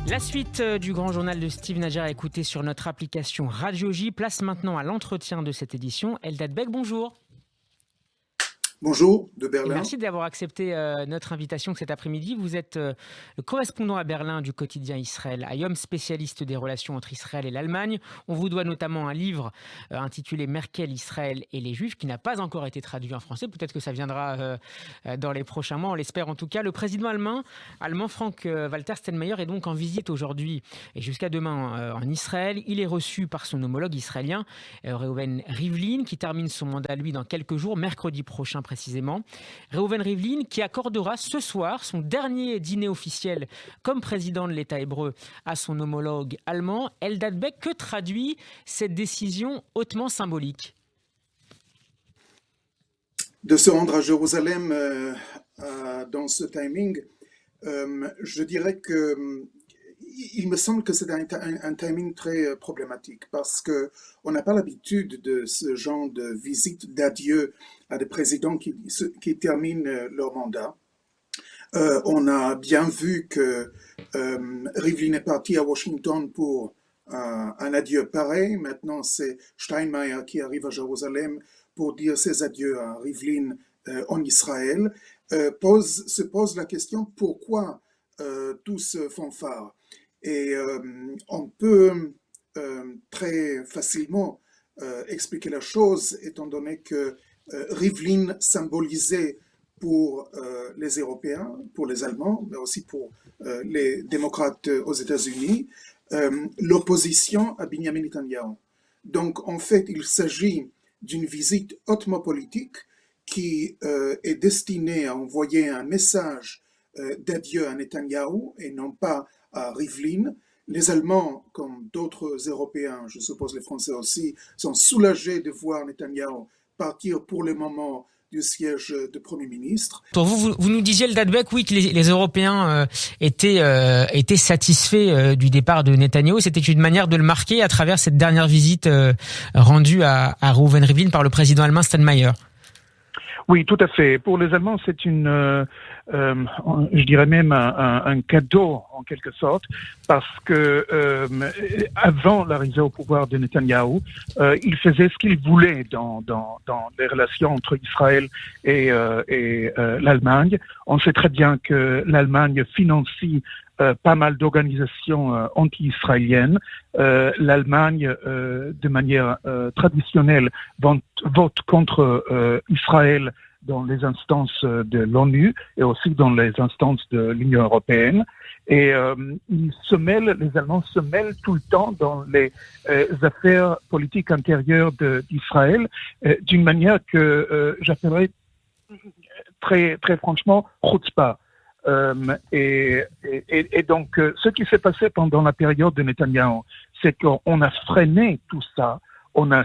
La suite du grand journal de Steve Nadjer à écouter sur notre application Radio J. Place maintenant à l'entretien de cette édition. Eldad Bek, bonjour. Bonjour, de Berlin. Et merci d'avoir accepté notre invitation cet après-midi. Vous êtes le correspondant à Berlin du quotidien Israël Hayom, spécialiste des relations entre Israël et l'Allemagne. On vous doit notamment un livre intitulé Merkel, Israël et les Juifs, qui n'a pas encore été traduit en français. Peut-être que ça viendra dans les prochains mois, on l'espère en tout cas. Le président allemand Frank-Walter Steinmeier est donc en visite aujourd'hui et jusqu'à demain en Israël. Il est reçu par son homologue israélien, Reuven Rivlin, qui termine son mandat, lui, dans quelques jours, mercredi prochain précisément. Reuven Rivlin qui accordera ce soir son dernier dîner officiel comme président de l'État hébreu à son homologue allemand. Eldad Bek, que traduit cette décision hautement symbolique ? De se rendre à Jérusalem dans ce timing, je dirais que il me semble que c'est un timing très problématique parce qu'on n'a pas l'habitude de ce genre de visite d'adieu à des présidents qui terminent leur mandat. On a bien vu que Rivlin est parti à Washington pour un adieu pareil. Maintenant, c'est Steinmeier qui arrive à Jérusalem pour dire ses adieux à Rivlin en Israël. Se pose la question pourquoi tout ce fanfare. Et on peut très facilement expliquer la chose, étant donné que Rivlin symbolisait pour les Européens, pour les Allemands, mais aussi pour les démocrates aux États-Unis, l'opposition à Benjamin Netanyahu. Donc, en fait, il s'agit d'une visite hautement politique qui est destinée à envoyer un message d'adieu à Netanyahu et non pas à Rivlin. Les Allemands, comme d'autres Européens, je suppose les Français aussi, sont soulagés de voir Netanyahu partir pour le moment du siège de Premier ministre. Pour vous nous disiez, Eldad Bek, oui, que les Européens étaient satisfaits du départ de Netanyahou. C'était une manière de le marquer à travers cette dernière visite rendue à Reuven Rivlin par le président allemand Steinmeier. Oui, tout à fait. Pour les Allemands, c'est je dirais même un cadeau en quelque sorte, parce que avant l'arrivée au pouvoir de Netanyahou, il faisait ce qu'il voulait dans les relations entre Israël et l'Allemagne. On sait très bien que l'Allemagne financie pas mal d'organisations anti-israéliennes. L'Allemagne, de manière traditionnelle, vote contre Israël dans les instances de l'ONU et aussi dans les instances de l'Union européenne. Et les Allemands se mêlent tout le temps dans les affaires politiques intérieures d'Israël d'une manière que j'appellerais très, très franchement chutzpah. Et donc, ce qui s'est passé pendant la période de Netanyahou, c'est qu'on a freiné tout ça, on a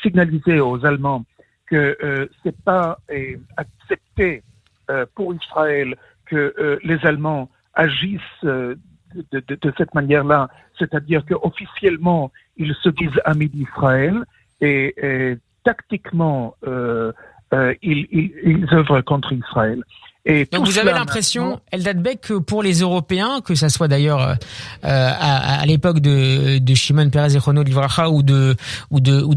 signalisé aux Allemands que c'est pas accepté pour Israël que les Allemands agissent de cette manière-là, c'est-à-dire qu'officiellement ils se disent amis d'Israël et tactiquement ils œuvrent contre Israël. Donc vous avez l'impression, Eldad Bek, que pour les Européens, que ça soit d'ailleurs à l'époque de Shimon Peres Zichrono Livracha ou de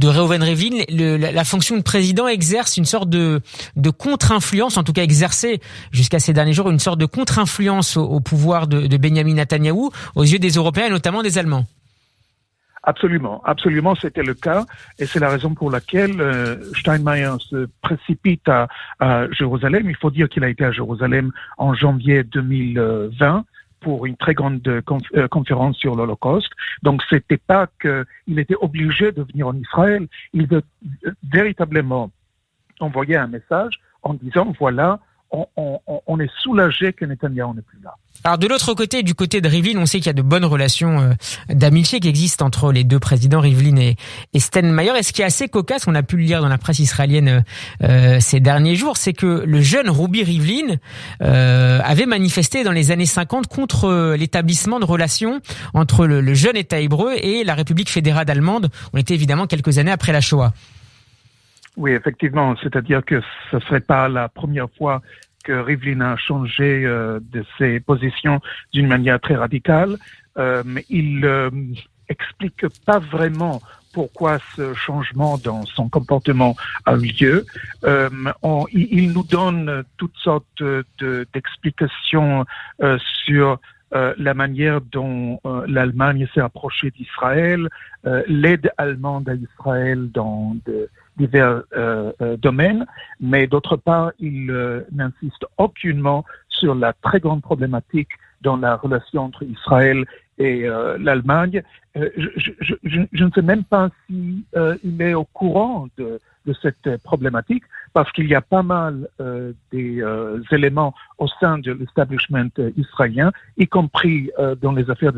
Reuven Rivlin, la fonction de président exerce une sorte de contre-influence, en tout cas exercée jusqu'à ces derniers jours, une sorte de contre-influence au pouvoir de Benjamin Netanyahou aux yeux des Européens et notamment des Allemands. Absolument, c'était le cas, et c'est la raison pour laquelle Steinmeier se précipite à Jérusalem. Il faut dire qu'il a été à Jérusalem en janvier 2020 pour une très grande conférence sur l'Holocauste. Donc c'était pas qu'il était obligé de venir en Israël, il veut véritablement envoyer un message en disant voilà, on est soulagé que Netanyahou n'est plus là. Alors de l'autre côté, du côté de Rivlin, on sait qu'il y a de bonnes relations d'amitié qui existent entre les deux présidents, Rivlin et Steinmeier. Et ce qui est assez cocasse, on a pu le lire dans la presse israélienne ces derniers jours, c'est que le jeune Ruby Rivlin avait manifesté dans les années 50 contre l'établissement de relations entre le jeune État hébreu et la République fédérale allemande. On était évidemment quelques années après la Shoah. Oui, effectivement, c'est-à-dire que ce serait pas la première fois que Rivlin a changé de ses positions d'une manière très radicale. Il explique pas vraiment pourquoi ce changement dans son comportement a eu lieu. Il nous donne toutes sortes d'explications sur la manière dont l'Allemagne s'est approchée d'Israël, l'aide allemande à Israël dans divers domaines, mais d'autre part, il n'insiste aucunement sur la très grande problématique dans la relation entre Israël et l'Allemagne. Je ne sais même pas si il est au courant de cette problématique, parce qu'il y a pas mal des éléments au sein de l'establishment israélien, y compris dans les affaires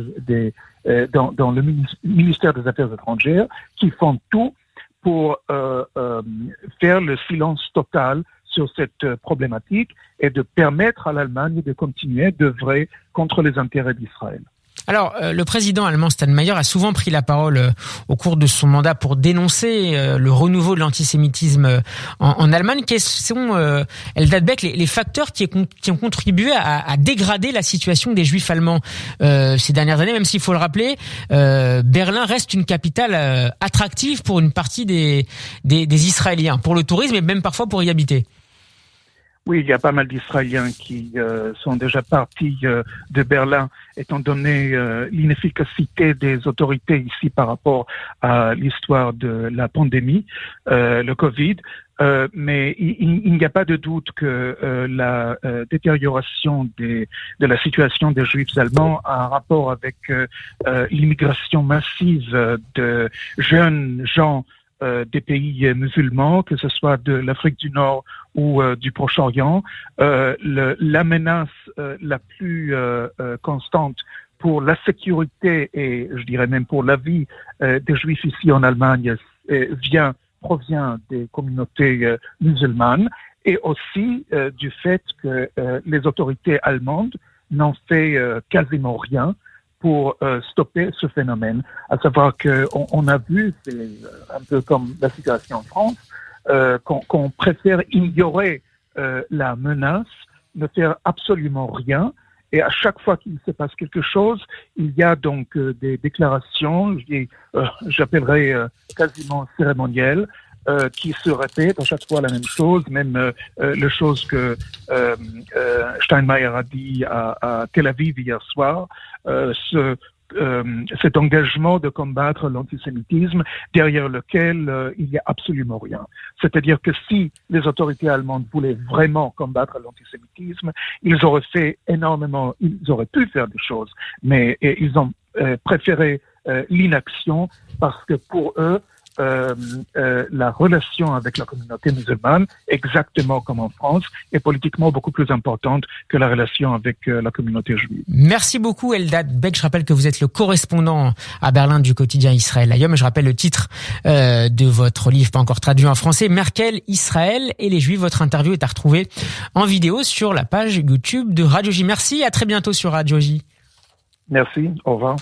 dans le ministère des Affaires étrangères, qui font tout pour faire le silence total sur cette problématique et de permettre à l'Allemagne de continuer d'œuvrer contre les intérêts d'Israël. Alors, le président allemand Steinmeier a souvent pris la parole au cours de son mandat pour dénoncer le renouveau de l'antisémitisme en Allemagne. Quels sont, Eldad Beck, les facteurs qui ont contribué à dégrader la situation des Juifs allemands ces dernières années, même s'il faut le rappeler, Berlin reste une capitale attractive pour une partie des Israéliens, pour le tourisme et même parfois pour y habiter. Oui, il y a pas mal d'Israéliens qui sont déjà partis de Berlin, étant donné l'inefficacité des autorités ici par rapport à l'histoire de la pandémie, le Covid. Mais il n'y a pas de doute que la détérioration de la situation des Juifs allemands a un rapport avec l'immigration massive de jeunes gens des pays musulmans, que ce soit de l'Afrique du Nord ou du Proche-Orient. La menace la plus constante pour la sécurité et je dirais même pour la vie des Juifs ici en Allemagne provient des communautés musulmanes et aussi du fait que les autorités allemandes n'ont fait quasiment rien pour stopper ce phénomène. À savoir qu'on a vu, c'est un peu comme la situation en France, qu'on préfère ignorer la menace, ne faire absolument rien. Et à chaque fois qu'il se passe quelque chose, il y a donc des déclarations, j'appellerais quasiment cérémonielles, qui se répètent à chaque fois la même chose, même les choses que Steinmeier a dit à Tel Aviv hier soir, cet engagement de combattre l'antisémitisme derrière lequel il n'y a absolument rien. C'est-à-dire que si les autorités allemandes voulaient vraiment combattre l'antisémitisme, ils auraient fait énormément, ils auraient pu faire des choses, mais ils ont préféré l'inaction parce que pour eux, la relation avec la communauté musulmane, exactement comme en France, est politiquement beaucoup plus importante que la relation avec la communauté juive. Merci beaucoup Eldad Beck. Je rappelle que vous êtes le correspondant à Berlin du quotidien Israël Hayom. Je rappelle le titre de votre livre, pas encore traduit en français, Merkel, Israël et les Juifs. Votre interview est à retrouver en vidéo sur la page YouTube de Radio J. Merci, à très bientôt sur Radio J. Merci, au revoir.